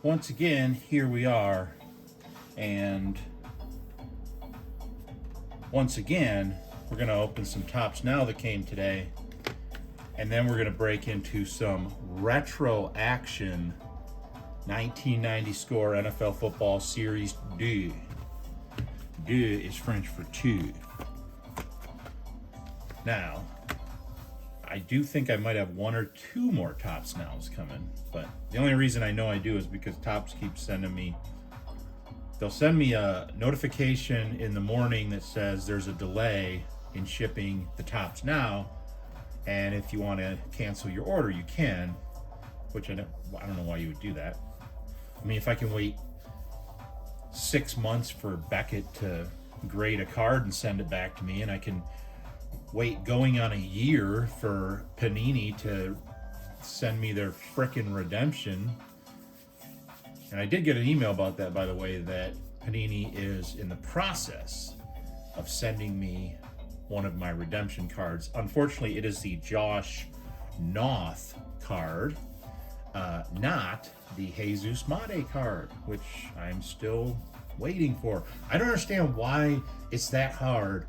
once again, here we are, and once again, we're going to open some Topps Now that came today, and then we're going to break into some retro action 1990 score NFL football series 2. 2 is French for 2. Now, I do think I might have 1 or 2 more Topps Nows coming, but the only reason I know I do is because Topps keeps sending me, they'll send me a notification in the morning that says there's a delay in shipping the Topps Now, and if you want to cancel your order, you can, which I don't know why you would do that. I mean, if I can wait 6 months for Beckett to grade a card and send it back to me, and I can wait going on a year for Panini to send me their frickin' redemption. And I did get an email about that, by the way, that Panini is in the process of sending me one of my redemption cards. Unfortunately, it is the Josh Noth card, not the Jesus Mate card, which I'm still waiting for. I don't understand why it's that hard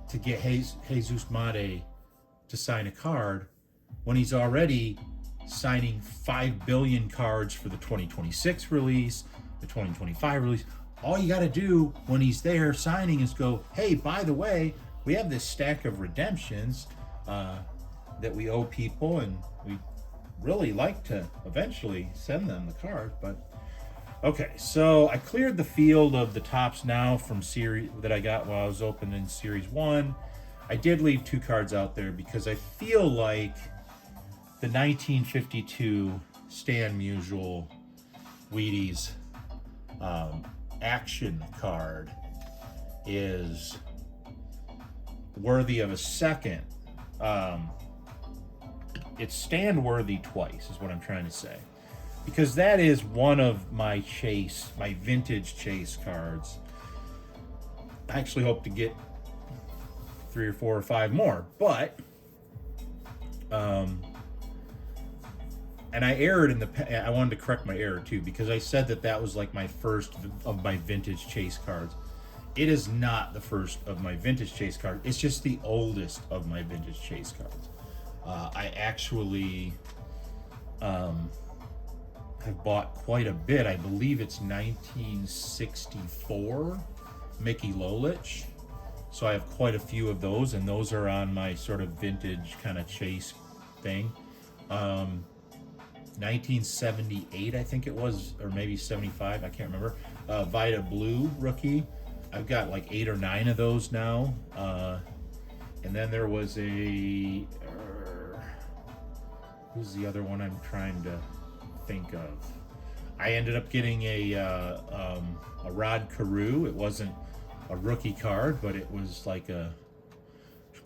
to get Jesus Mate to sign a card when he's already signing 5 billion cards for the 2026 release, the 2025 release. All you got to do when he's there signing is go, hey, by the way, we have this stack of redemptions that we owe people, and we really like to eventually send them the card. But okay, so I cleared the field of the Topps Now from series that I got while I was opening Series 1. I did leave 2 cards out there because I feel like the 1952 Stan Musial Wheaties action card is worthy of a second. It's stand worthy twice is what I'm trying to say, because that is one of my vintage Chase cards. I actually hope to get 3 or 4 or 5 more, but and I erred I wanted to correct my error too, because I said that was like my first of my vintage Chase cards. It is not the first of my vintage Chase cards. It's just the oldest of my vintage Chase cards. I actually have bought quite a bit. I believe it's 1964 Mickey Lolich. So I have quite a few of those, and those are on my sort of vintage kind of Chase thing. 1978, I think it was, or maybe 75, I can't remember. Vida Blue rookie. I've got like 8 or 9 of those now. And then there was who's the other one I'm trying to think of? I ended up getting a Rod Carew. It wasn't a rookie card, but it was like a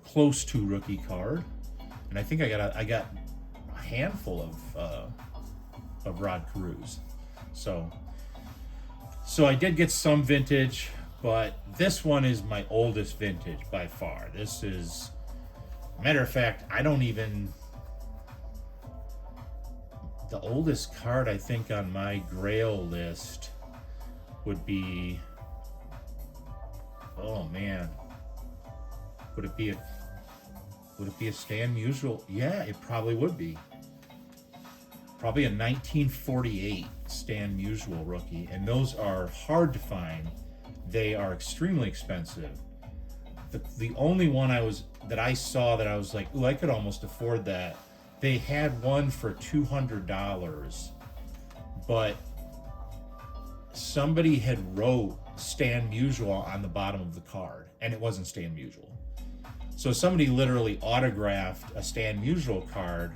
close to rookie card. And I think I got a handful of Rod Carews. So I did get some vintage, but this one is my oldest vintage by far. This is, matter of fact, the oldest card I think on my Grail list would be, oh man, would it be a Stan Musial? Yeah, it probably would be. Probably a 1948 Stan Musial rookie, and those are hard to find. They are extremely expensive. The only one that I saw that I was like, ooh, I could almost afford that. They had one for $200, but somebody had wrote Stan Musial on the bottom of the card, and it wasn't Stan Musial. So somebody literally autographed a Stan Musial card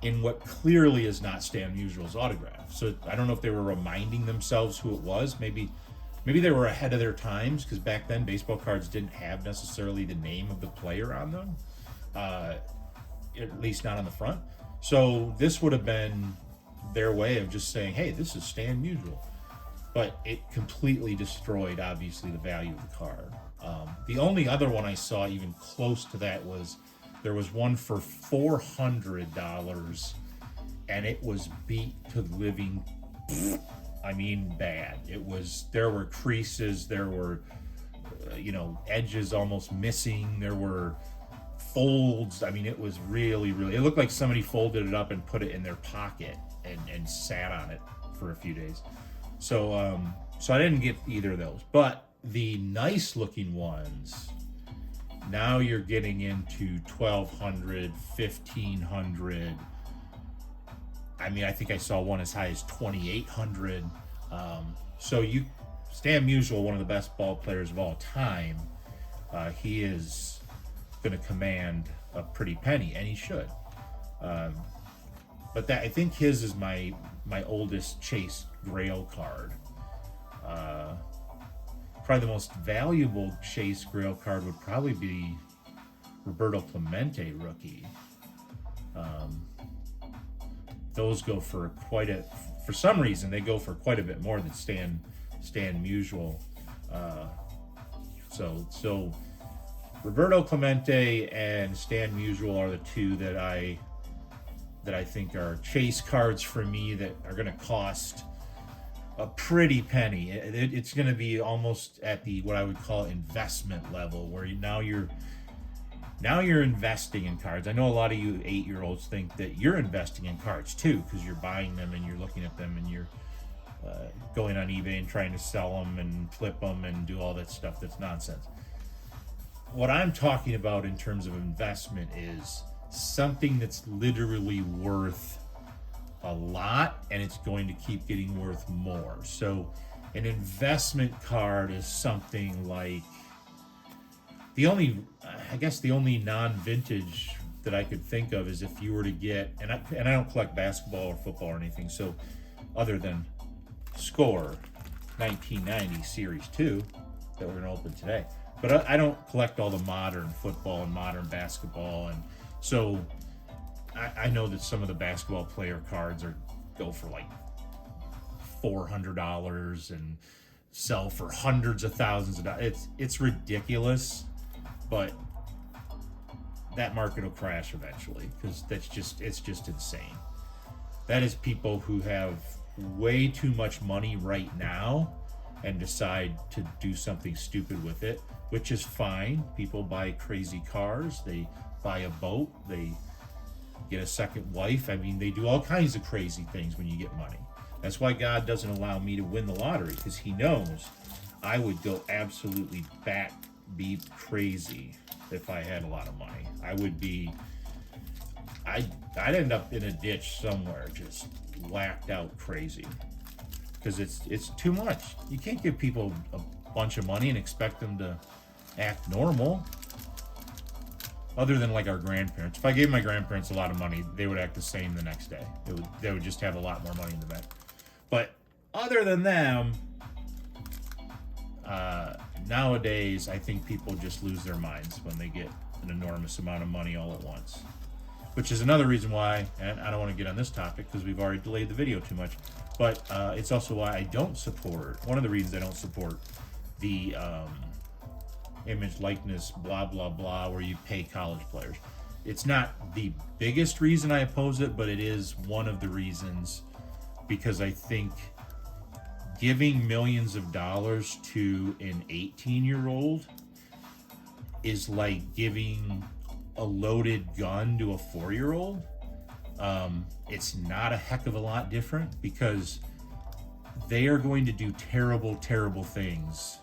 in what clearly is not Stan Musial's autograph. So I don't know if they were reminding themselves who it was. Maybe they were ahead of their times, because back then baseball cards didn't have necessarily the name of the player on them, at least not on the front. So this would have been their way of just saying, hey, this is Stan Musial. But it completely destroyed, obviously, the value of the card. The only other one I saw even close to that was, there was one for $400, and it was beat to the living I mean, bad. There were creases, there were, edges almost missing, there were folds. I mean, it was really, really, it looked like somebody folded it up and put it in their pocket and sat on it for a few days. So, so I didn't get either of those. But the nice looking ones, now you're getting into 1,200, 1,500. I mean, I think I saw one as high as 2,800. Stan Musial, one of the best ball players of all time, he is going to command a pretty penny, and he should. But I think his is my oldest Chase Grail card. Probably the most valuable Chase Grail card would probably be Roberto Clemente rookie. Those go for for some reason they go for quite a bit more than Stan Musial. So Roberto Clemente and Stan Musial are the two that I think are Chase cards for me that are going to cost a pretty penny. It's going to be almost at the what I would call investment level, where now you're investing in cards. I know a lot of you 8-year-olds think that you're investing in cards too, because you're buying them and you're looking at them and you're going on eBay and trying to sell them and flip them and do all that stuff. That's nonsense. What I'm talking about in terms of investment is something that's literally worth a lot, and it's going to keep getting worth more. So an investment card is something like the only non-vintage that I could think of is if you were to get, and I don't collect basketball or football or anything, so other than Score 1990 Series 2 that we're going to open today. But I don't collect all the modern football and modern basketball, and so I know that some of the basketball player cards go for like $400 and sell for hundreds of thousands of dollars. It's ridiculous, but that market will crash eventually, because it's just insane. That is people who have way too much money right now and decide to do something stupid with it, which is fine. People buy crazy cars, they buy a boat, they get a second wife. I mean, they do all kinds of crazy things when you get money. That's why God doesn't allow me to win the lottery, because he knows I would go absolutely be crazy if I had a lot of money. I'd end up in a ditch somewhere, just whacked out crazy, because it's too much. You can't give people a bunch of money and expect them to act normal. Other than like our grandparents. If I gave my grandparents a lot of money, they would act the same the next day. They would just have a lot more money in the bank. But other than them, nowadays, I think people just lose their minds when they get an enormous amount of money all at once. Which is another reason why, and I don't want to get on this topic because we've already delayed the video too much, but it's also why I don't support, one of the reasons I don't support the image likeness blah blah blah where you pay college players. It's not the biggest reason I oppose it, but it is one of the reasons, because I think giving millions of dollars to an 18-year-old is like giving a loaded gun to a 4-year-old. It's not a heck of a lot different, because they are going to do terrible, terrible things.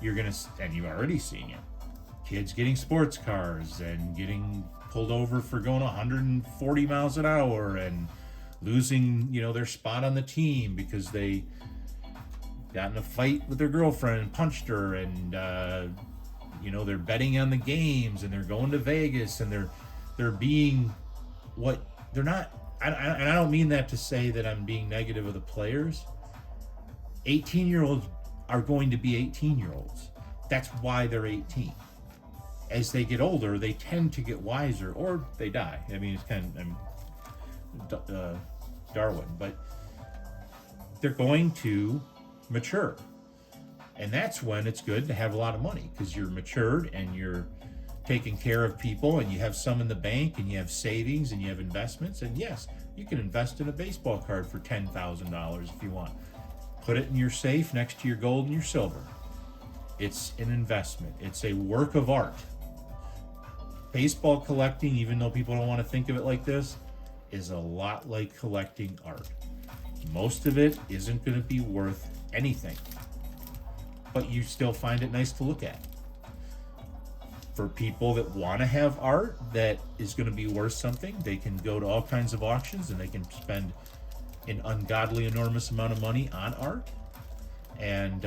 And you've already seen it. Kids getting sports cars and getting pulled over for going 140 miles an hour and losing, their spot on the team because they got in a fight with their girlfriend and punched her, and they're betting on the games, and they're going to Vegas, and they're being what they're not. And I don't mean that to say that I'm being negative of the players. 18-year-olds are going to be 18-year-olds. That's why they're 18. As they get older, they tend to get wiser, or they die. I mean, it's kind of Darwin, but they're going to mature. And that's when it's good to have a lot of money, because you're matured and you're taking care of people and you have some in the bank and you have savings and you have investments, and yes, you can invest in a baseball card for $10,000 if you want. Put it in your safe next to your gold and your silver. It's an investment. It's a work of art. Baseball collecting, even though people don't want to think of it like this, is a lot like collecting art. Most of it isn't going to be worth anything, but you still find it nice to look at. For people that want to have art that is going to be worth something, they can go to all kinds of auctions and they can spend an ungodly enormous amount of money on art. And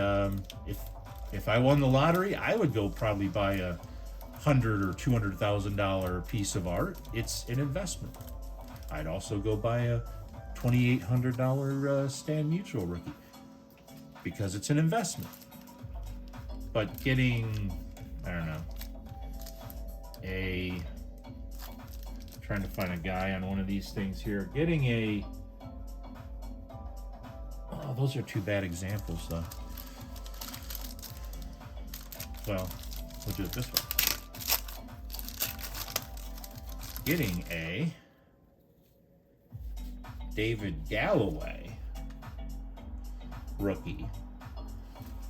if I won the lottery, I would go probably buy a $100,000 or $200,000 piece of art. It's an investment. I'd also go buy a $2,800 Stan Musial rookie because it's an investment. But getting, I don't know, trying to find a guy on one of these things here. Getting a, oh, those are two bad examples though. Well, we'll do it this way. Getting a David Galloway rookie.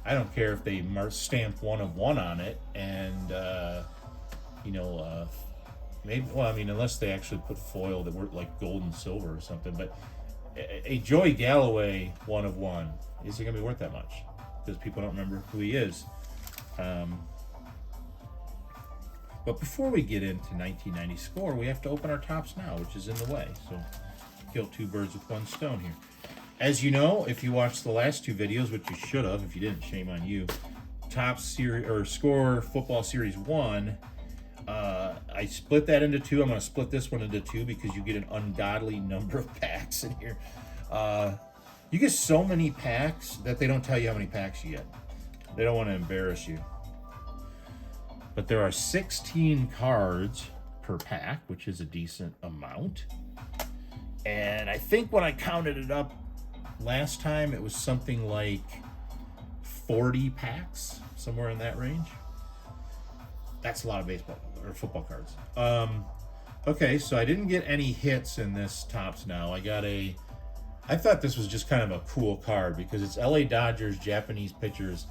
I don't care if they stamp 1 of 1 on it, and maybe. Well, I mean, unless they actually put foil that were like gold and silver or something. But a Joey Galloway 1 of 1, is it gonna be worth that much? Because people don't remember who he is. But before we get into 1990 score, we have to open our Topps Now, which is in the way. So kill 2 birds with 1 stone here. As you know, if you watched the last 2 videos, which you should have, if you didn't, shame on you. Topps series or Score Football Series 1. I split that into 2. I'm going to split this one into 2 because you get an ungodly number of packs in here. You get so many packs that they don't tell you how many packs you get. They don't want to embarrass you. But there are 16 cards per pack, which is a decent amount. And I think when I counted it up last time, it was something like 40 packs, somewhere in that range. That's a lot of baseball or football cards. Okay, so I didn't get any hits in this Topps Now. I thought this was just kind of a cool card because it's LA Dodgers Japanese pitchers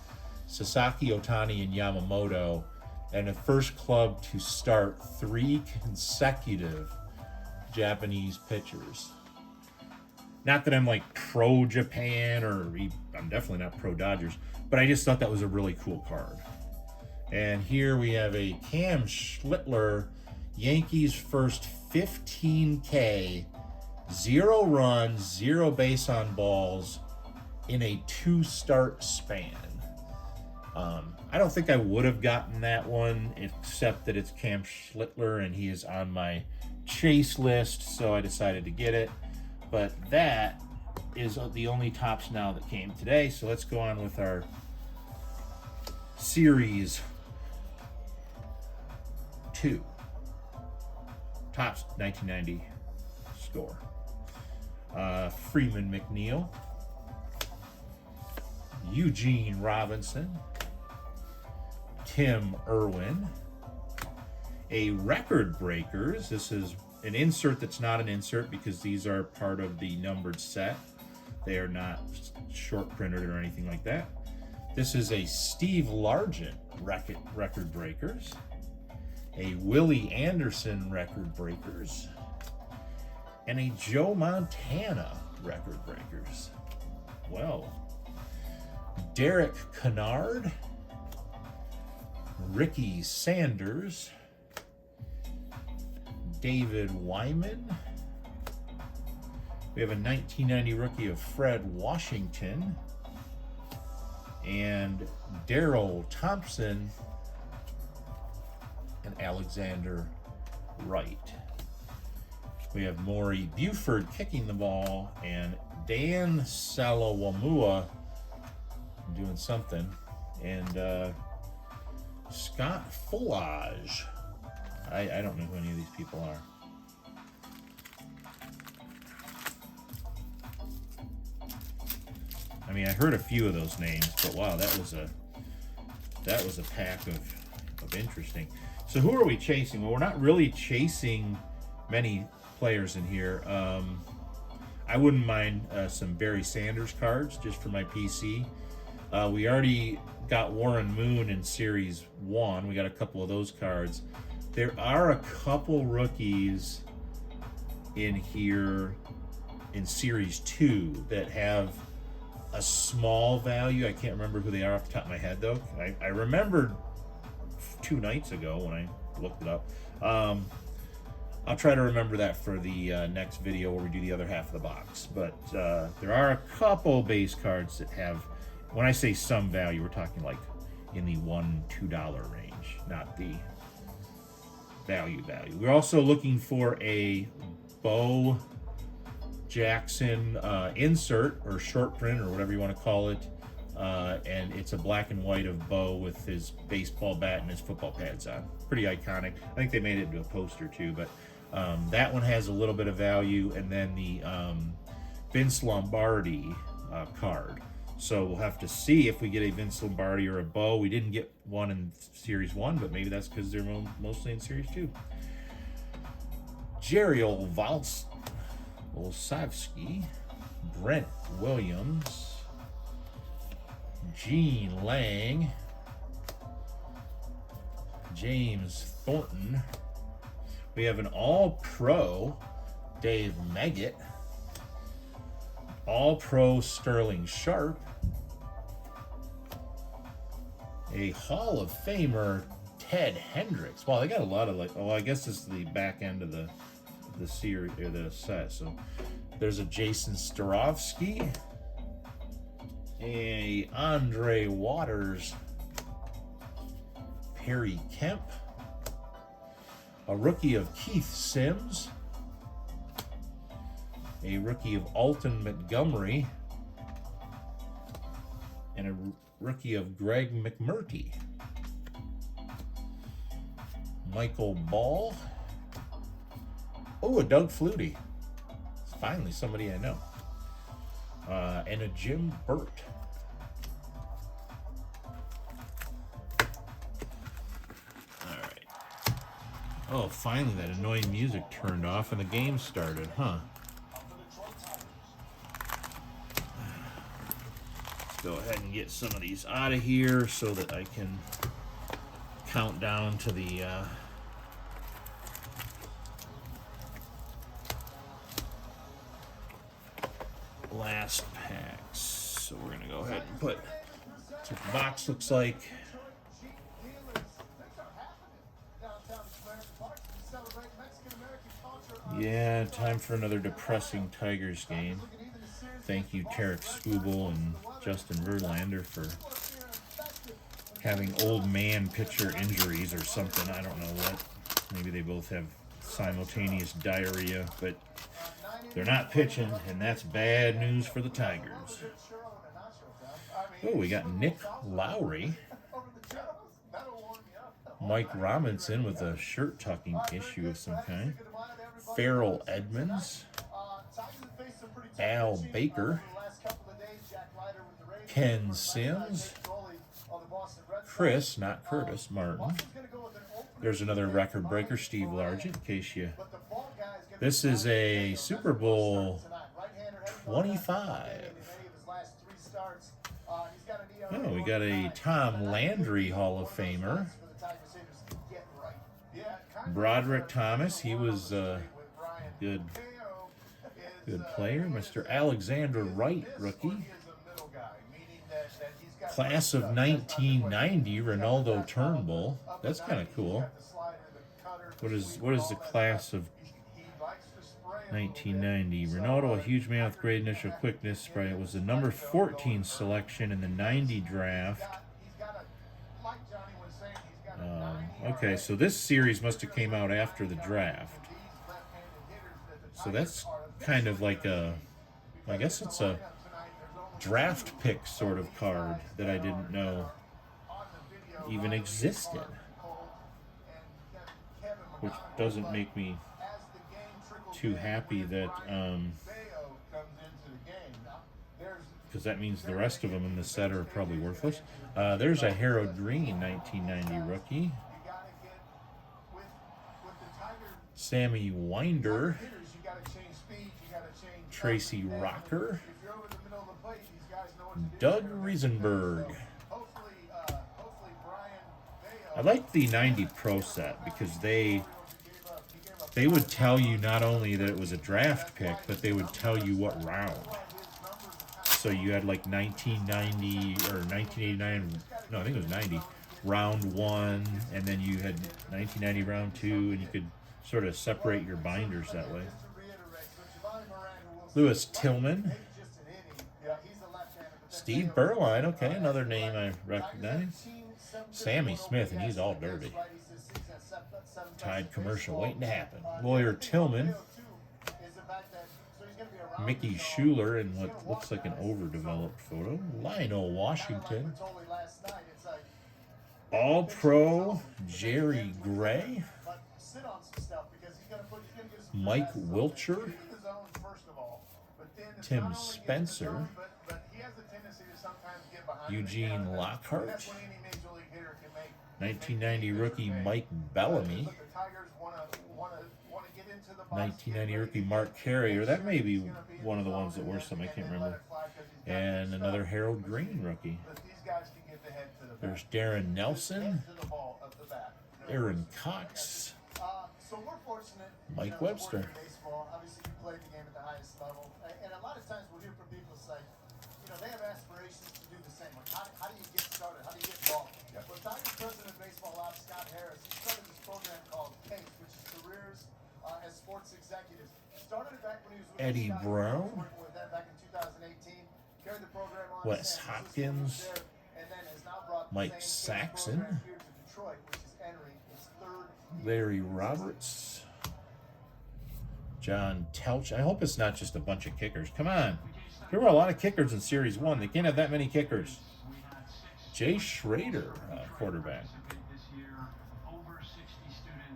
Sasaki, Ohtani, and Yamamoto, and the first club to start 3 consecutive Japanese pitchers. Not that I'm like pro Japan, or I'm definitely not pro Dodgers, but I just thought that was a really cool card. And here we have a Cam Schlittler, Yankees first 15K, 0 runs, 0 base on balls in a 2-start span. I don't think I would have gotten that one, except that it's Cam Schlittler and he is on my chase list, so I decided to get it. But that is the only Topps Now that came today, so let's go on with our Series 2. Topps 1990 score. Freeman McNeil, Eugene Robinson, Tim Irwin, a Record Breakers. This is an insert that's not an insert because these are part of the numbered set. They are not short printed or anything like that. This is a Steve Largent Record Breakers, a Willie Anderson Record Breakers, and a Joe Montana Record Breakers. Well, Derek Kennard, Ricky Sanders, David Wyman. We have a 1990 rookie of Fred Washington and Darrell Thompson and Alexander Wright. We have Maury Buford kicking the ball and Dan Salawamua doing something, and Scott Fulage. I don't know who any of these people are. I mean, I heard a few of those names, but wow, that was a pack of interesting. So who are we chasing? Well, we're not really chasing many players in here. I wouldn't mind some Barry Sanders cards just for my PC. We already got Warren Moon in Series 1. We got a couple of those cards. There are a couple rookies in here in Series 2 that have a small value. I can't remember who they are off the top of my head, though. I remembered 2 nights ago when I looked it up. I'll try to remember that for the next video where we do the other half of the box. But there are a couple base cards that have, when I say some value, we're talking like in the $1-2 range, not the value. We're also looking for a Bo Jackson insert or short print or whatever you want to call it. And it's a black and white of Bo with his baseball bat and his football pads on. Pretty iconic. I think they made it into a poster too, but that one has a little bit of value. And then the Vince Lombardi card. So we'll have to see if we get a Vince Lombardi or a Bo. We didn't get one in Series 1, but maybe that's because they're mostly in Series 2. Jerry Olszewski, Brent Williams, Gene Lang, James Thornton. We have an All-Pro Dave Meggett, All-Pro Sterling Sharp, a Hall of Famer Ted Hendricks. Wow, they got a lot of like. Oh, I guess this is the back end of the series or the set. So there's a Jason Starovsky, a Andre Waters, Perry Kemp, a rookie of Keith Sims, a rookie of Alton Montgomery, and a rookie of Greg McMurtry. Michael Ball. Oh, a Doug Flutie. It's finally somebody I know. And a Jim Burt. Alright. Oh, finally that annoying music turned off and the game started, huh? Let's go ahead and get some of these out of here so that I can count down to the last packs. So we're gonna go ahead and put what the box looks like. Yeah, time for another depressing Tigers game. Thank you, Tarek Skubal and Justin Verlander, for having old man pitcher injuries or something. I don't know what. Maybe they both have simultaneous diarrhea, but they're not pitching, and that's bad news for the Tigers. Oh, we got Nick Lowry. Mike Robinson with a shirt-tucking issue of some kind. Farrell Edmonds. Al Baker. Ken Sims. Chris, not Curtis, Martin. There's another record breaker, Steve Largent, in case you... This is a Super Bowl 25. Oh, we got a Tom Landry Hall of Famer. Broderick Thomas, he was a good player. Mr. Alexander Wright, rookie. Class of 1990, Ronaldo Turnbull. That's kind of cool. What is the class of 1990? Ronaldo, a huge man with great initial quickness. It was the number 14 selection in the 90 draft. Okay, so this series must have came out after the draft. So that's kind of like a, I guess it's a draft pick sort of card that I didn't know even existed. Which doesn't make me too happy that, because that means the rest of them in the set are probably worthless. There's a Harold Green 1990 rookie. Sammy Winder, Tracy Rocker, Doug Riesenberg. I like the 90 Pro set because they would tell you not only that it was a draft pick, but they would tell you what round. So you had like 1990 or 1989, no, I think it was 90, round 1, and then you had 1990 round 2, and you could sort of separate your binders that way. Lewis Tillman, Steve Berline, okay, another name I recognize. Sammy Smith, and he's all dirty. Tide commercial waiting to happen. Lawyer Tillman, Mickey Schuler in what looks like an overdeveloped photo. Lionel Washington. All Pro Jerry Gray. Mike Wilcher. Tim Spencer. Eugene Lockhart. 1990 rookie Mike Bellamy. 1990 rookie Mark Carrier. That may be one of the ones that were some, I can't remember. And another Harold Green rookie. There's Darren Nelson. Aaron Cox. Mike Webster. Obviously, you played the game at the highest level. And a lot of times we'll hear from people say, they have aspirations to do the same. Like, how do you get started? How do you get involved? Yeah. Well, Tigers president of Baseball Ops, Scott Harris, he started this program called PACE, which is Careers as Sports Executives. Started it back when he was with Eddie Scott Brown. Harris, working with them back in 2018. Carried the program on. Wes Hopkins. And then has now brought Mike Saxon. here to Detroit, which is entering its third year. Larry Roberts. John Telch. I hope it's not just a bunch of kickers. Come on. There were a lot of kickers in Series 1. They can't have that many kickers. Jay Schrader, quarterback.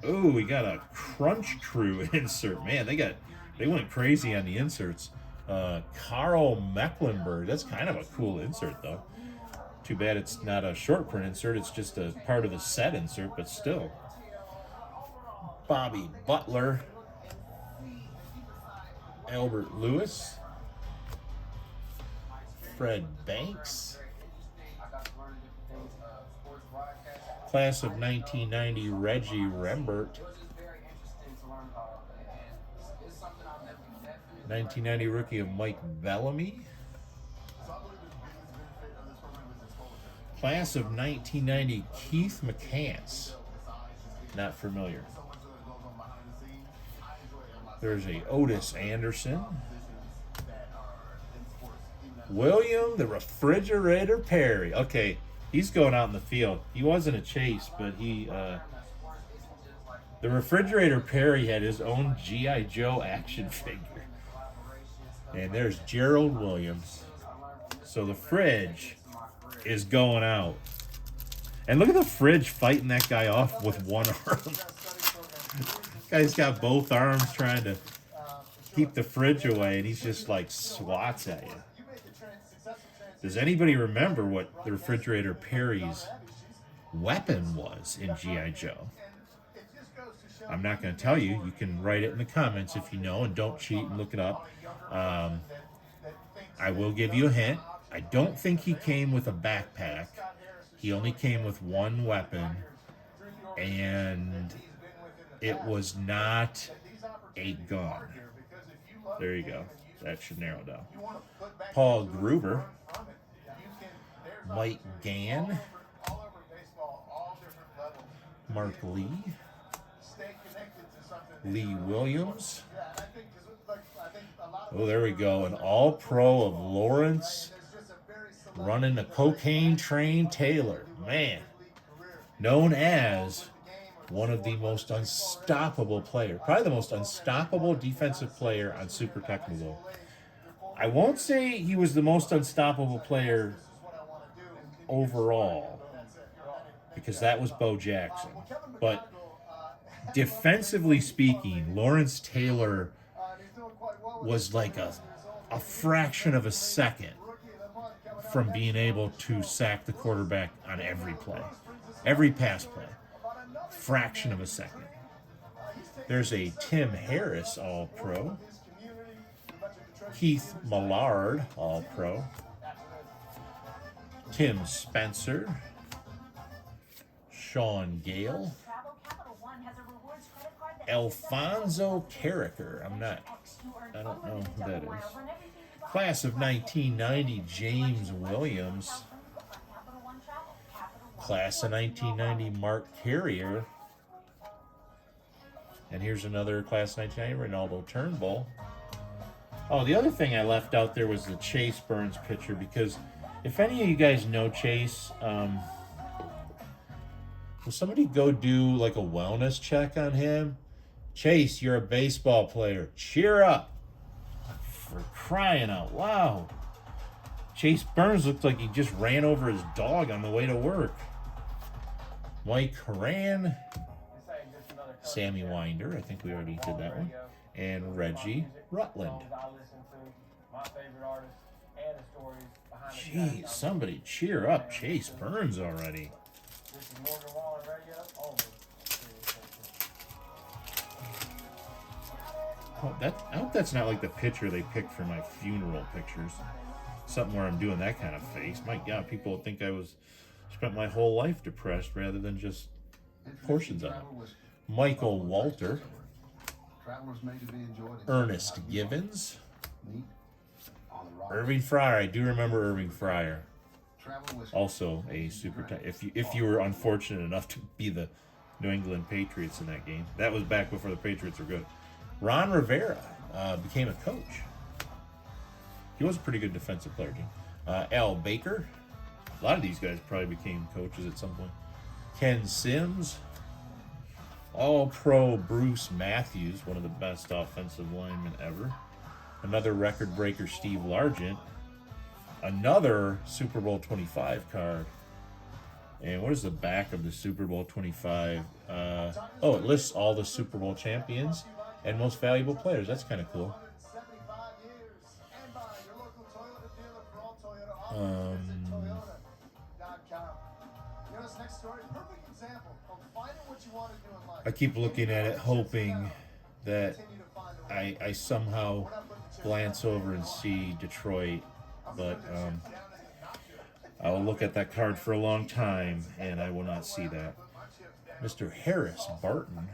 Oh, we got a Crunch Crew insert. Man, they went crazy on the inserts. Carl Mecklenburg. That's kind of a cool insert, though. Too bad it's not a short print insert. It's just a part of the set insert, but still. Bobby Butler. Albert Lewis. Fred Banks. Class of 1990, Reggie Rembert. 1990 rookie of Mike Bellamy. Class of 1990, Keith McCants. Not familiar. There's a Otis Anderson. William the Refrigerator Perry. Okay, he's going out in the field. He wasn't a chase, but the Refrigerator Perry had his own G.I. Joe action figure. And there's Gerald Williams. So the Fridge is going out. And look at the Fridge fighting that guy off with one arm. Guy's got both arms trying to keep the Fridge away, and he's just like swats at you. Does anybody remember what the Refrigerator Perry's weapon was in G.I. Joe? I'm not going to tell you. You can write it in the comments if you know, and don't cheat and look it up. I will give you a hint. I don't think he came with a backpack. He only came with one weapon, and it was not a gun. There you go. That should narrow it down. Paul Gruber. Mike Gann. Mark Lee. Lee Williams. Oh, there we go. An all-pro of Lawrence running the cocaine train Taylor. Man. Known as one of the most unstoppable players. Probably the most unstoppable defensive player on Super Tecmo. I won't say he was the most unstoppable player overall, because that was Bo Jackson. But defensively speaking, Lawrence Taylor was like a fraction of a second from being able to sack the quarterback on every play. Every pass play. Fraction of a second. There's a Tim Harris All-Pro. His community, a bunch of Detroit Keith communities. Millard All-Pro. Tim Spencer. Sean Gale. Alfonso Carricker. I don't know who that is. Class of 1990, James Williams. Class of 1990, Mark Carrier. And here's another class of 1990, Ronaldo Turnbull. Oh, the other thing I left out there was the Chase Burns picture, because if any of you guys know Chase, will somebody go do like a wellness check on him? Chase, you're a baseball player. Cheer up. For crying out loud. Chase Burns looked like he just ran over his dog on the way to work. Mike Horan. Sammy Winder. I think we already did that one. And Reggie Rutland. Jeez, somebody cheer up Chase Burns already. Oh, I hope that's not like the picture they picked for my funeral pictures. Something where I'm doing that kind of face. My God, people will think I spent my whole life depressed rather than just portions of it. Michael Walter. Ernest Givens. Irving Fryer. I do remember Irving Fryer. Also a super if you were unfortunate enough to be the New England Patriots in that game. That was back before the Patriots were good. Ron Rivera became a coach. He was a pretty good defensive player, too. Al Baker. A lot of these guys probably became coaches at some point. Ken Sims. All-Pro Bruce Matthews, one of the best offensive linemen ever. Another record breaker, Steve Largent. Another Super Bowl 25 card. And what is the back of the Super Bowl 25? It lists all the Super Bowl champions and most valuable players. That's kind of cool. I keep looking at it, hoping that I somehow glance over and see Detroit, but I will look at that card for a long time, and I will not see that. Mr. Harris Barton.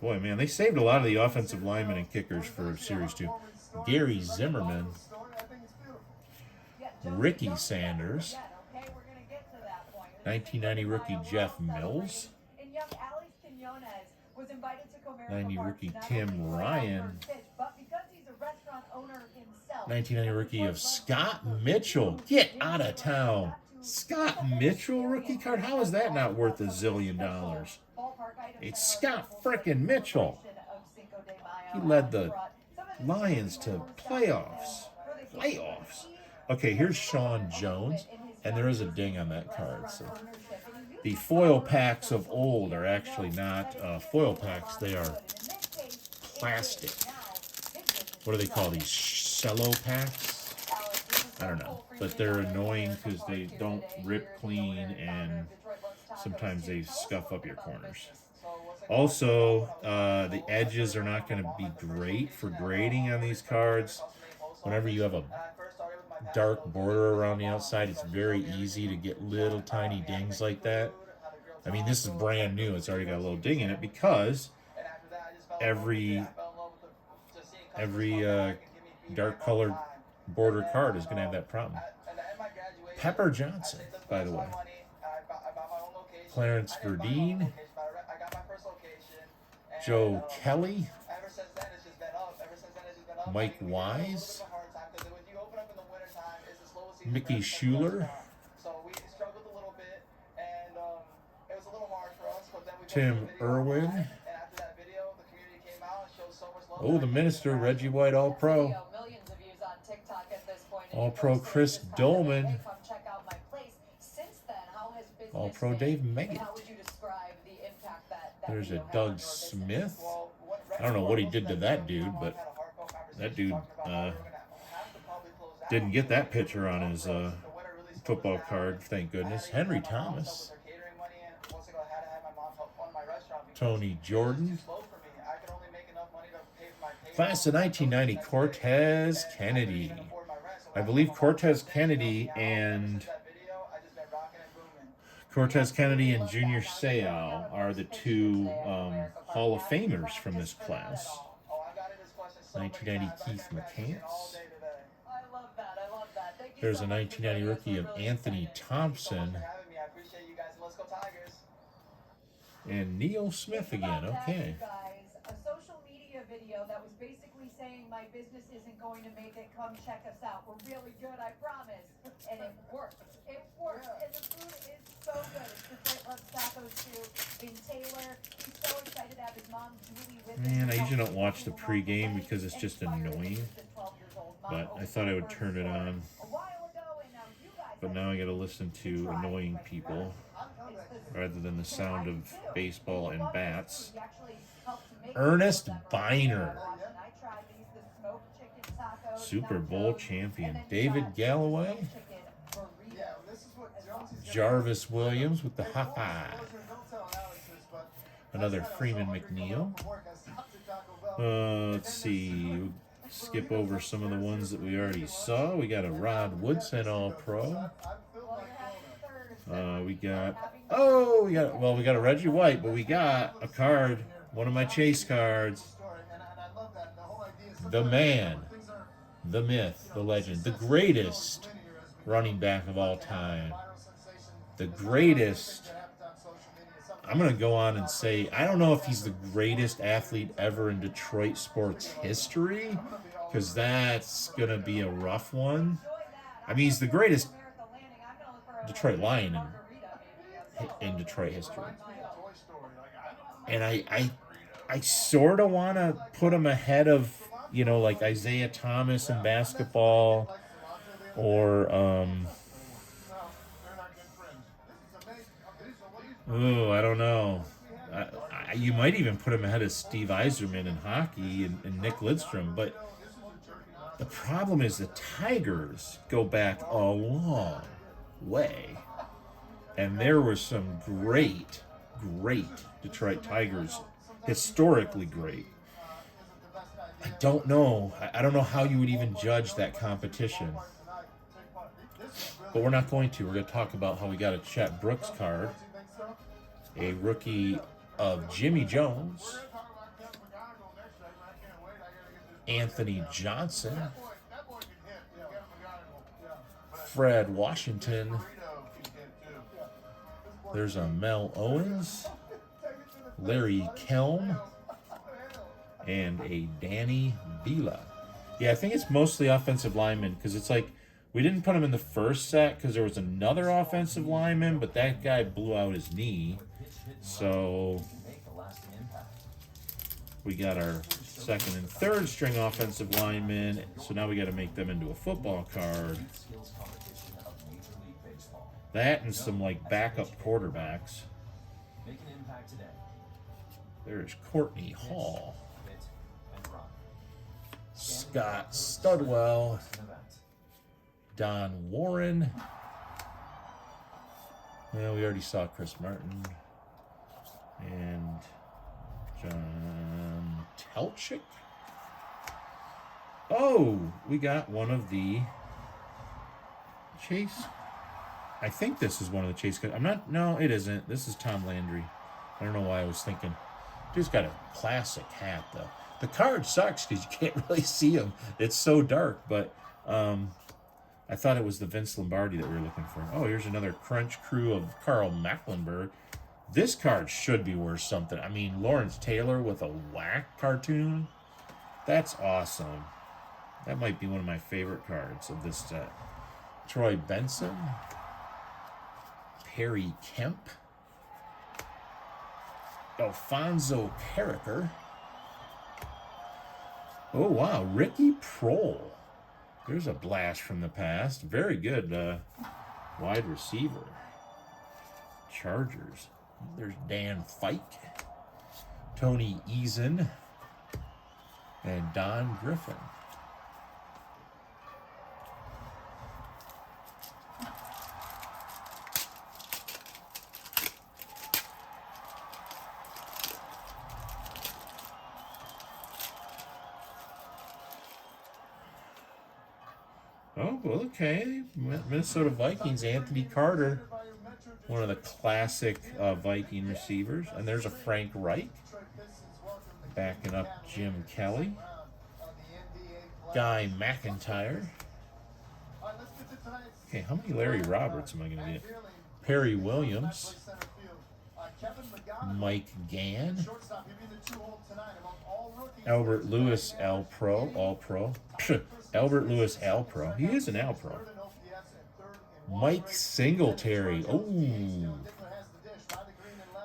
Boy, man, they saved a lot of the offensive linemen and kickers for Series 2. Gary Zimmerman. Ricky Sanders. 1990 rookie Jeff Mills. 90 rookie Tim Ryan. 1990 rookie of Scott Mitchell. Get out of town. Scott Mitchell rookie card? How is that not worth $1 zillion? It's Scott frickin' Mitchell. He led the Lions to playoffs. Okay, here's Sean Jones, and there is a ding on that card. So the foil packs of old are actually not foil packs. They are plastic. What do they call these? Cello packs? I don't know. But they're annoying because they don't rip clean, and sometimes they scuff up your corners. Also, the edges are not going to be great for grading on these cards. Whenever you have a dark border around the outside, it's very easy to get little tiny dings like that. I mean, this is brand new. It's already got a little ding in it because every dark colored border card is going to have that problem. Pepper Johnson, by the way. Clarence Verdine. Joe Kelly. Mike Wise. Mickey Schuler. Tim Irwin. Oh, the minister, Reggie White, All-Pro. All-Pro Chris Dolman. All-Pro Dave Meggett. There's a Doug Smith. I don't know what he did to that dude, but that dude didn't get that picture on his football card, thank goodness. Henry Thomas. Tony Jordan. Slow for me. I could only make enough money to pay for my payroll. Class of 1990, Cortez Kennedy. I believe Cortez Kennedy and Cortez Kennedy and Junior Seau are the two Hall of Famers from this class. 1990 Keith McCants. I love that. I love that. Thank you There's so a much for 1990 doing this. rookie We're of really Anthony excited. Thank you so much Thompson for having me. I appreciate you guys. Let's go Tigers. and Neil Smith Think again. about that, Okay. you guys. A social media video that was basically saying my business isn't going to make it. Come check us out. We're really good, I promise. And it worked. It worked. And the food is so good. It's Detroit Loves Tacos too in Taylor. He's so excited to have his mom Julie with him. Man, I usually don't watch the pregame because it's just annoying. But I thought I would turn it on. But now I gotta listen to annoying people rather than the sound of baseball and bats. Ernest Biner, Super Bowl champion. David Galloway, Yeah, this is what Jones is Jarvis Williams with the ha-ha. Another Freeman McNeil. Let's see. Skip over some of the ones that we already saw. We got a Rod Woodson All-Pro. We got a Reggie White, but we got a card, one of my chase cards. The man, the myth, the legend, the greatest running back of all time. The greatest. I'm going to go on and say, I don't know if he's the greatest athlete ever in Detroit sports history, because that's going to be a rough one. I mean, he's the greatest Detroit Lion in Detroit history. And I sort of want to put him ahead of, like Isaiah Thomas in basketball, or I don't know. You might even put him ahead of Steve Yzerman in hockey and Nick Lidstrom. But the problem is the Tigers go back a long way. And there were some great Detroit Tigers, historically great. I don't know. I don't know how you would even judge that competition. But we're not going to. We're going to talk about how we got a Chet Brooks card. A rookie of Jimmy Jones, Anthony Johnson, Fred Washington. There's a Mel Owens, Larry Kelm, and a Danny Vila. Yeah, I think it's mostly offensive linemen because it's like we didn't put him in the first set because there was another offensive lineman, but that guy blew out his knee. So we got our second and third string offensive linemen. So now we got to make them into a football card. That and some like backup quarterbacks. There's Courtney Hall, Scott Studwell, Don Warren. Well, we already saw Chris Martin and John Telchik. Oh, we got one of the Chase. I think this is one of the Chase. No, it isn't. This is Tom Landry. I don't know why I was thinking. Dude's got a classic hat, though. The card sucks because you can't really see him. It's so dark, but I thought it was the Vince Lombardi that we were looking for. Oh, here's another Crunch Crew of Carl Mecklenburg. This card should be worth something. I mean, Lawrence Taylor with a whack cartoon. That's awesome. That might be one of my favorite cards of this set. Troy Benson. Perry Kemp. Alfonso Carricker. Oh, wow. Ricky Prohl. There's a blast from the past. Very good wide receiver. Chargers. There's Dan Fike. Tony Eason. And Don Griffin. Oh, well, okay. Minnesota Vikings, Anthony Carter, one of the classic Viking receivers. And there's a Frank Reich backing up Jim Kelly. Guy McIntyre. Okay, how many Larry Roberts am I going to get? Perry Williams. Mike Gann. Albert Lewis, All-Pro. All-Pro. Albert Lewis, All-Pro. He is an All-Pro. Mike Singletary. Oh.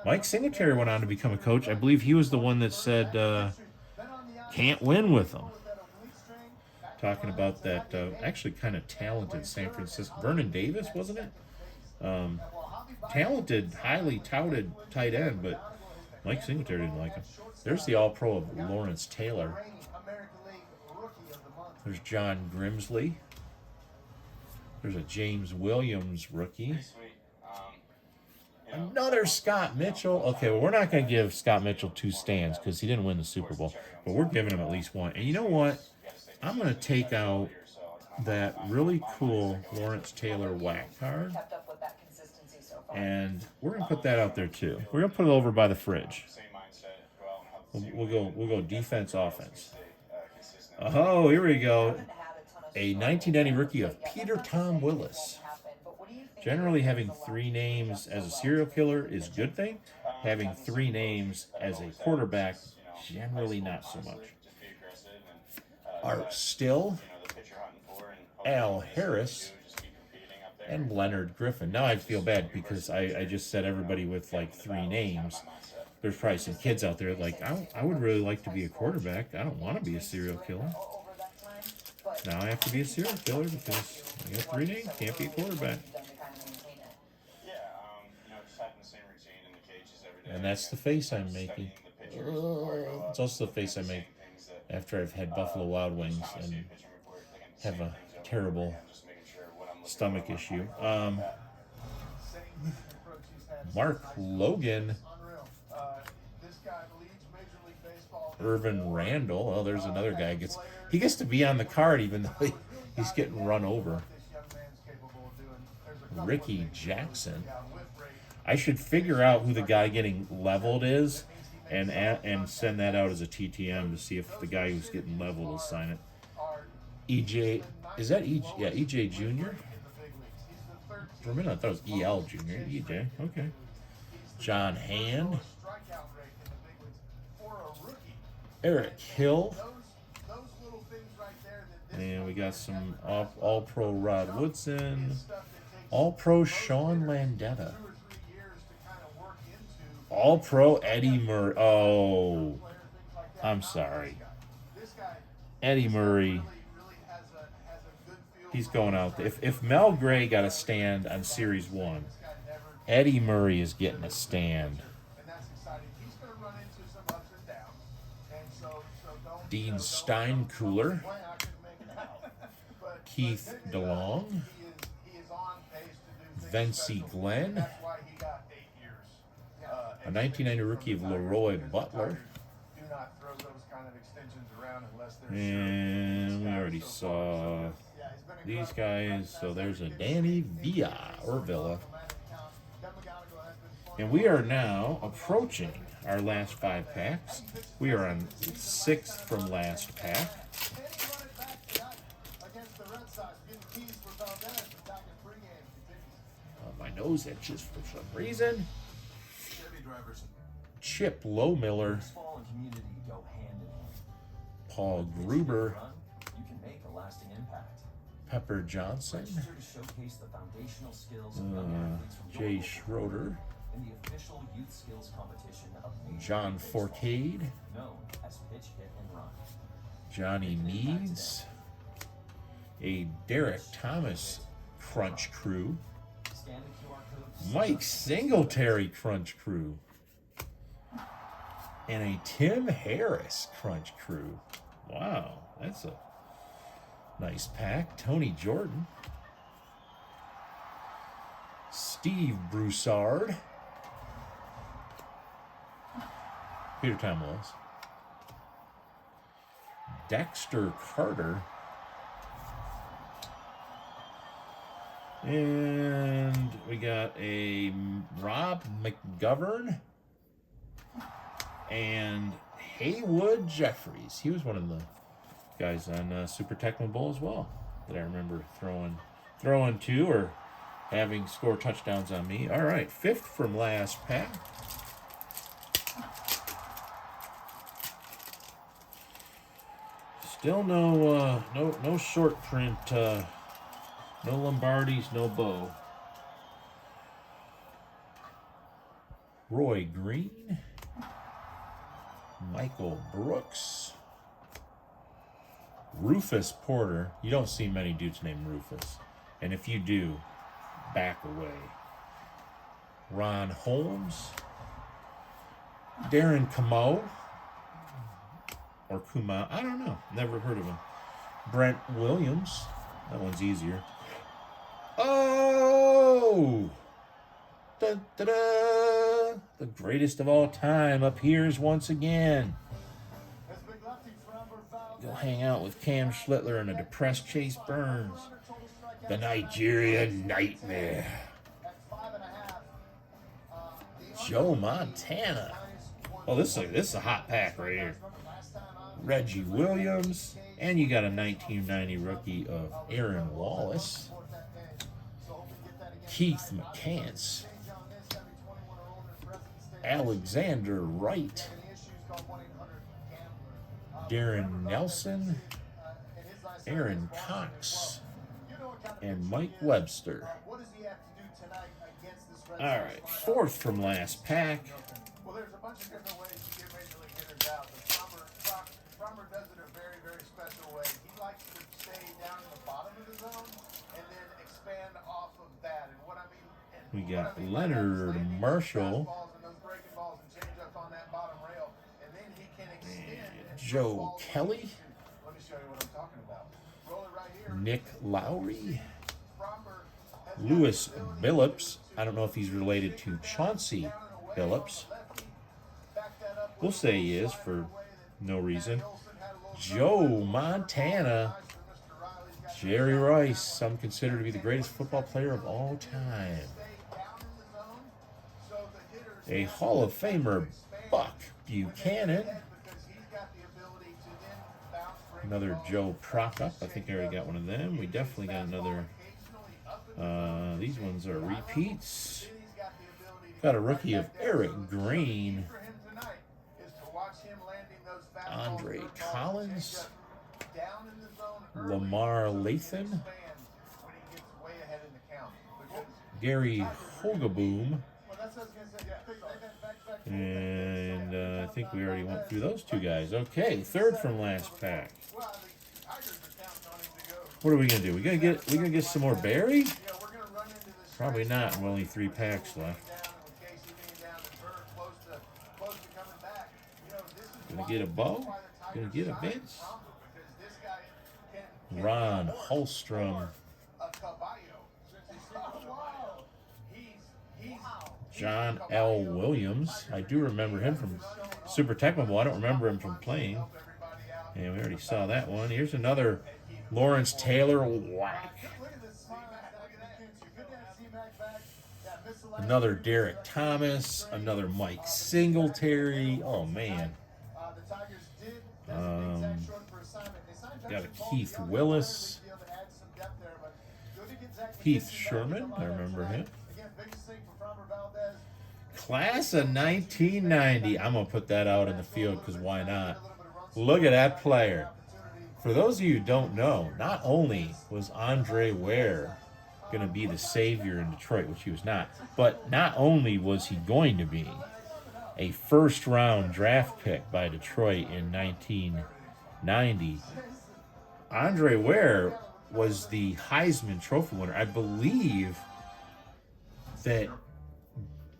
Mike Singletary went on to become a coach. I believe he was the one that said, can't win with them. Talking about that actually kind of talented San Francisco. Vernon Davis, wasn't it? Talented, highly touted tight end, but Mike Singletary didn't like him. There's the All-Pro of Lawrence Taylor. There's John Grimsley. There's a James Williams rookie. Another Scott Mitchell. Okay, well, we're not going to give Scott Mitchell 2 stands because he didn't win the Super Bowl, but we're giving him at least 1. And you know what? I'm going to take out that really cool Lawrence Taylor whack card, and we're going to put that out there too. We're going to put it over by the fridge. We'll go defense, offense. Oh, here we go. A 1990 rookie of Peter Tom Willis. Generally, having 3 names as a serial killer is a good thing. Having 3 names as a quarterback, generally not so much. Art Still, Al Harris, and Leonard Griffin. Now I feel bad because I just said everybody with like 3 names. There's probably some kids out there like, I would really like to be a quarterback. I don't want to be a serial killer. Now I have to be a serial killer because I got 3 names. Can't be a quarterback. And that's the face I'm making. It's also the face I make after I've had Buffalo Wild Wings and have a terrible stomach issue. Mark Logan. Irvin Randall. Oh, there's another guy. He gets to be on the card even though he's getting run over. Ricky Jackson. I should figure out who the guy getting leveled is and send that out as a TTM to see if the guy who's getting leveled will sign it. EJ, is that EJ? Yeah, EJ Jr. For a minute I thought it was EL Jr. EJ, okay. John Hand. Eric Hill. And we got some All-Pro Rod Woodson. All-Pro Sean Landetta. All-Pro Eddie Murray. Oh, I'm sorry. Eddie Murray. He's going out there. If Mel Gray got a stand on Series 1, Eddie Murray is getting a stand. Dean Steinkühler. Keith DeLong. Vincey Glenn. A 1990 rookie of Leroy Butler. And we already saw these guys. So there's a Danny Villa. And we are now approaching our last 5 packs. We are on 6th from last pack. My nose itches for some reason. Chip Lowmiller. Paul Gruber. Pepper Johnson. Jay Schroeder. John Forcade. Johnny Needs. A Derek Thomas Crunch Crew. Mike Singletary Crunch Crew. And a Tim Harris Crunch Crew. Wow, that's a nice pack. Tony Jordan. Steve Broussard. Peter Tom Willis. Dexter Carter. And we got a Rob McGovern and Haywood Jeffries. He was one of the guys on Super Tecmo Bowl as well that I remember throwing to or having score touchdowns on me. All right, 5th from last pack. Still no short print, no Lombardis, no Bo. Roy Green, Michael Brooks, Rufus Porter. You don't see many dudes named Rufus, and if you do, back away. Ron Holmes, Darren Camo, or Kuma, I don't know, never heard of him. Brent Williams, that one's easier. Oh! Da, da, da. The greatest of all time appears once again. Go hang out with Cam Schlittler and a depressed Chase Burns. The Nigerian Nightmare. Joe Montana. Oh, this is a hot pack right here. Reggie Williams, and you got a 1990 rookie of Aaron Wallace. Keith McCants. Alexander Wright. Darren Nelson. Aaron Cox. And Mike Webster. All right, 4th from last pack. Well, there's a bunch of different ways to get Major League hitters out, but Frommer does it a very, very special way. He likes to stay down in the bottom of the zone and then expand off of that. And what I mean, We got Leonard Marshall. and those breaking balls and change-ups on that bottom rail, and then he can extend. And Joe Kelly. Let me show you what I'm talking about. Roll it right here. Nick Lowry. Frommer has got Lewis the ability Billups. I don't know if he's related to Chauncey Billups. We'll say he is for no reason. Joe Montana. Jerry Rice, some consider to be the greatest football player of all time. A Hall of Famer, Buck Buchanan. Another Joe Prokop. I think I already got one of them. We definitely got another. These ones are repeats. Got a rookie of Eric Green. Andre Collins. Lamar Lathan. Gary Hogaboom. And I think we already went through those two guys. Okay, 3rd from last pack. What are we gonna do? We gonna get some more Barry? Probably not. We're only 3 packs left. Gonna get a Bo? Gonna get a Vince? Ron Holstrom. John L. Williams. I do remember him from Super Tecmo Bowl. I don't remember him from playing. And we already saw that one. Here's another Lawrence Taylor. Whack. Another Derek Thomas. Another Mike Singletary. Oh, man. Got a Keith Willis. Heath Sherman. I remember him. Class of 1990. I'm going to put that out in the field because why not? Look at that player. For those of you who don't know, not only was Andre Ware going to be the savior in Detroit, which he was not, but not only was he going to be a first-round draft pick by Detroit in 1990, Andre Ware was the Heisman Trophy winner. I believe that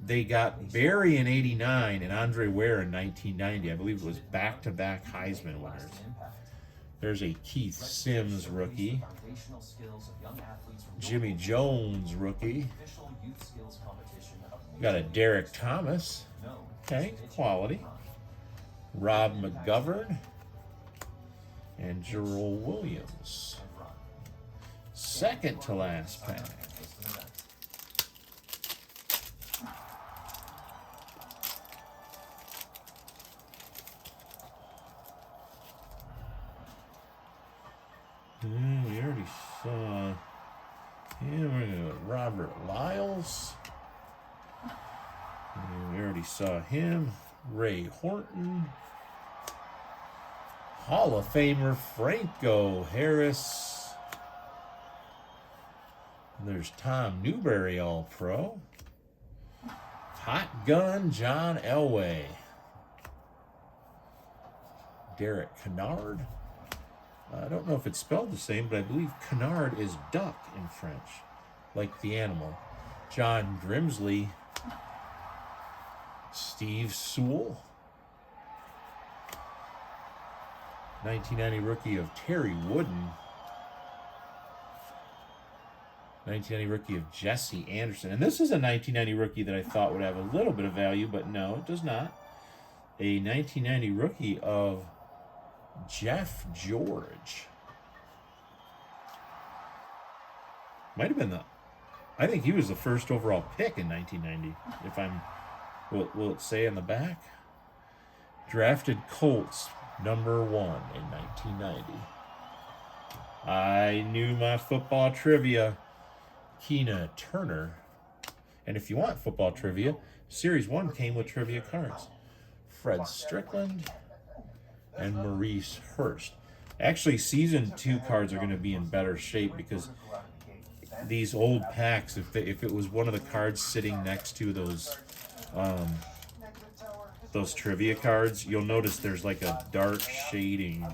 they got Barry in 89 and Andre Ware in 1990. I believe it was back-to-back Heisman winners. There's a Keith Sims rookie. Jimmy Jones rookie. Got a Derek Thomas. Okay, quality. Rob McGovern. And Gerald Williams. Second to last pack. Robert Lyles. We already saw him. Ray Horton. Hall of Famer Franco Harris. There's Tom Newberry, All-Pro. Hot Gun John Elway. Derek Kennard. I don't know if it's spelled the same, but I believe canard is duck in French, like the animal. John Grimsley. Steve Sewell. 1990 rookie of Terry Wooden. 1990 rookie of Jesse Anderson. And this is a 1990 rookie that I thought would have a little bit of value, but no, it does not. A 1990 rookie of Jeff George. Might have been I think he was the first overall pick in 1990. If I'm, will it say on the back? Drafted Colts, number 1 in 1990. I knew my football trivia. Keena Turner. And if you want football trivia, Series 1 came with trivia cards. Fred Strickland and Maurice Hurst. Actually, Season 2 cards are going to be in better shape because these old packs, if it was one of the cards sitting next to those trivia cards, you'll notice there's like a dark shading.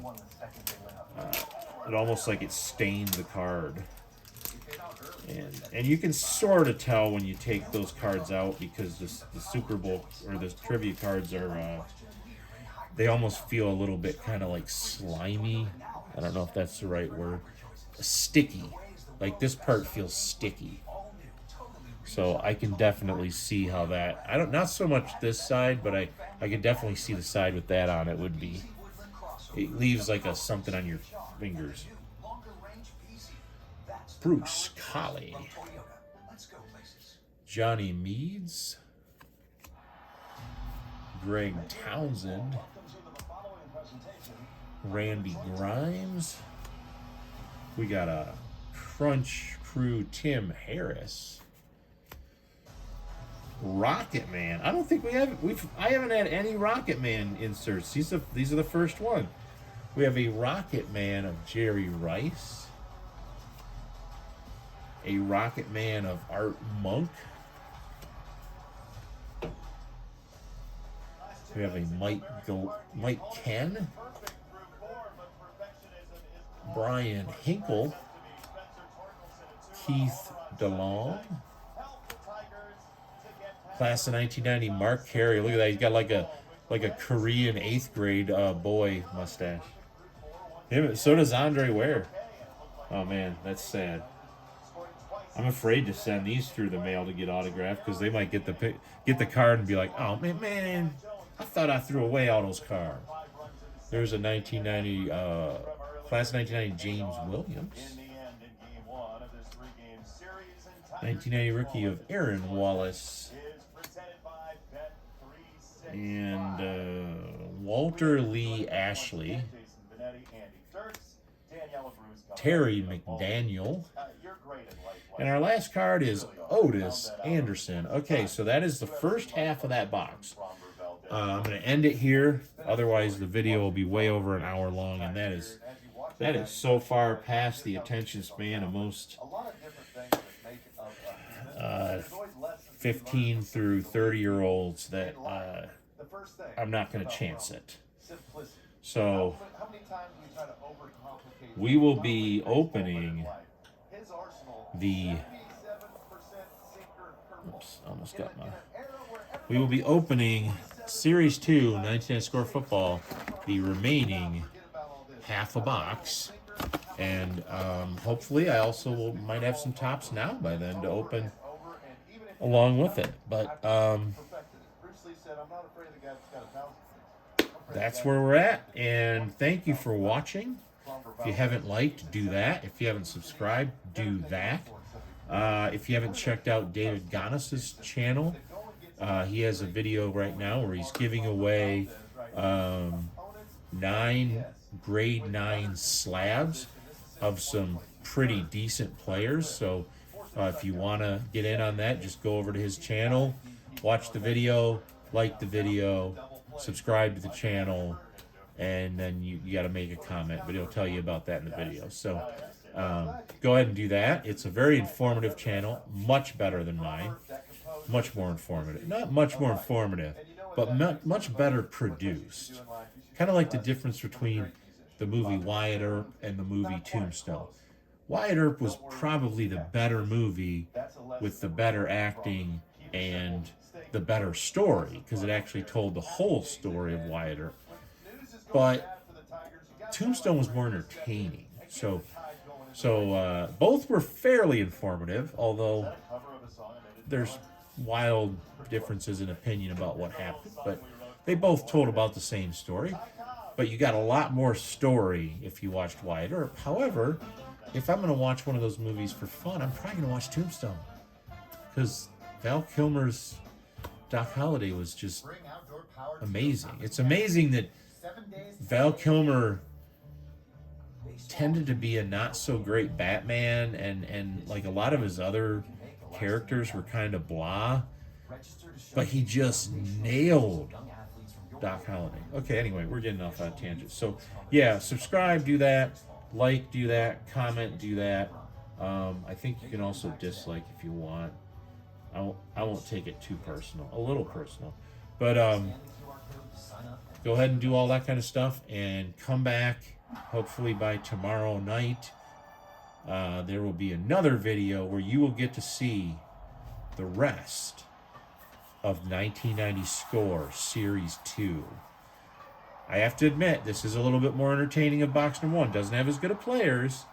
It almost like it stained the card. And you can sort of tell when you take those cards out because the Super Bowl or the trivia cards are, they almost feel a little bit kind of like slimy. I don't know if that's the right word. Sticky. Like this part feels sticky. So I can definitely see how that, not so much this side, but I can definitely see the side with that on it would be, it leaves like something on your fingers. Bruce Colley. Johnny Meads. Greg Townsend. Randy Grimes. We got a Crunch Crew Tim Harris. Rocket Man. I don't think I haven't had any Rocket Man inserts. These are the first one. We have a Rocket Man of Jerry Rice. A Rocket Man of Art Monk. We have a Mike Ken. Brian Hinkle. Keith DeLong. Class of 1990, Mark Carey. Look at that. He's got like a Korean 8th grade boy mustache. So does Andre Ware. Oh man, that's sad. I'm afraid to send these through the mail to get autographed because they might get the card and be like, oh man, I thought I threw away all those cards. There's a 1990 class of 1990 James Williams. 1990 rookie of Aaron Wallace. And Walter Lee Ashley. Terry McDaniel. And our last card is Otis Anderson. Okay, so that is the first half of that box. I'm going to end it here. Otherwise, the video will be way over an hour long, and that is so far past the attention span of most 15 through 30-year-olds that I'm not going to chance it. So we will be opening the we will be opening Series 2 19 Score Football, the remaining half a box, and hopefully I also might have some tops now by then to open along with it. But that's where we're at, and thank you for watching. If you haven't liked, do that. If you haven't subscribed, do that. If you haven't checked out David Ganis' channel, he has a video right now where he's giving away 9 grade 9 slabs of some pretty decent players. So If you want to get in on that, just go over to his channel, watch the video, like the video, subscribe to the channel, and then you got to make a comment, but he'll tell you about that in the video. So go ahead and do that. It's a very informative channel, much better than mine, much more informative. Not much more informative, but much better produced. Kind of like the difference between the movie Wyatt Earp and the movie Tombstone. Wyatt Earp was probably the better movie with the better acting and the better story, because it actually told the whole story of Wyatt Earp. But Tombstone was more entertaining. So both were fairly informative, although there's wild differences in opinion about what happened. But they both told about the same story. But you got a lot more story if you watched Wyatt Earp. However, if I'm going to watch one of those movies for fun, I'm probably going to watch Tombstone. Because Val Kilmer's Doc Holliday was just amazing. It's amazing that Val Kilmer tended to be a not so great Batman, and like a lot of his other characters were kind of blah, but he just nailed Doc Holliday. Okay, anyway, we're getting off on a tangent. So yeah, subscribe, do that, like, do that, comment, do that. I think you can also dislike if you want. I won't take it too personal, a little personal, but go ahead and do all that kind of stuff, and come back hopefully by tomorrow night. There will be another video where you will get to see the rest of 1990 Score Series 2. I have to admit, this is a little bit more entertaining of Box Number 1. Doesn't have as good of players,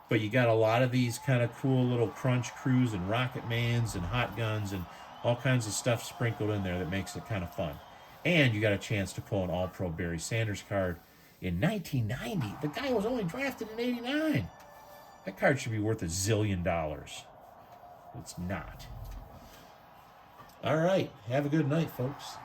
but you got a lot of these kind of cool little Crunch Crews and Rocket Mans and Hot Guns and all kinds of stuff sprinkled in there that makes it kind of fun. And you got a chance to pull an All-Pro Barry Sanders card in 1990. The guy was only drafted in 89. That card should be worth $1 zillion. It's not. All right. Have a good night, folks.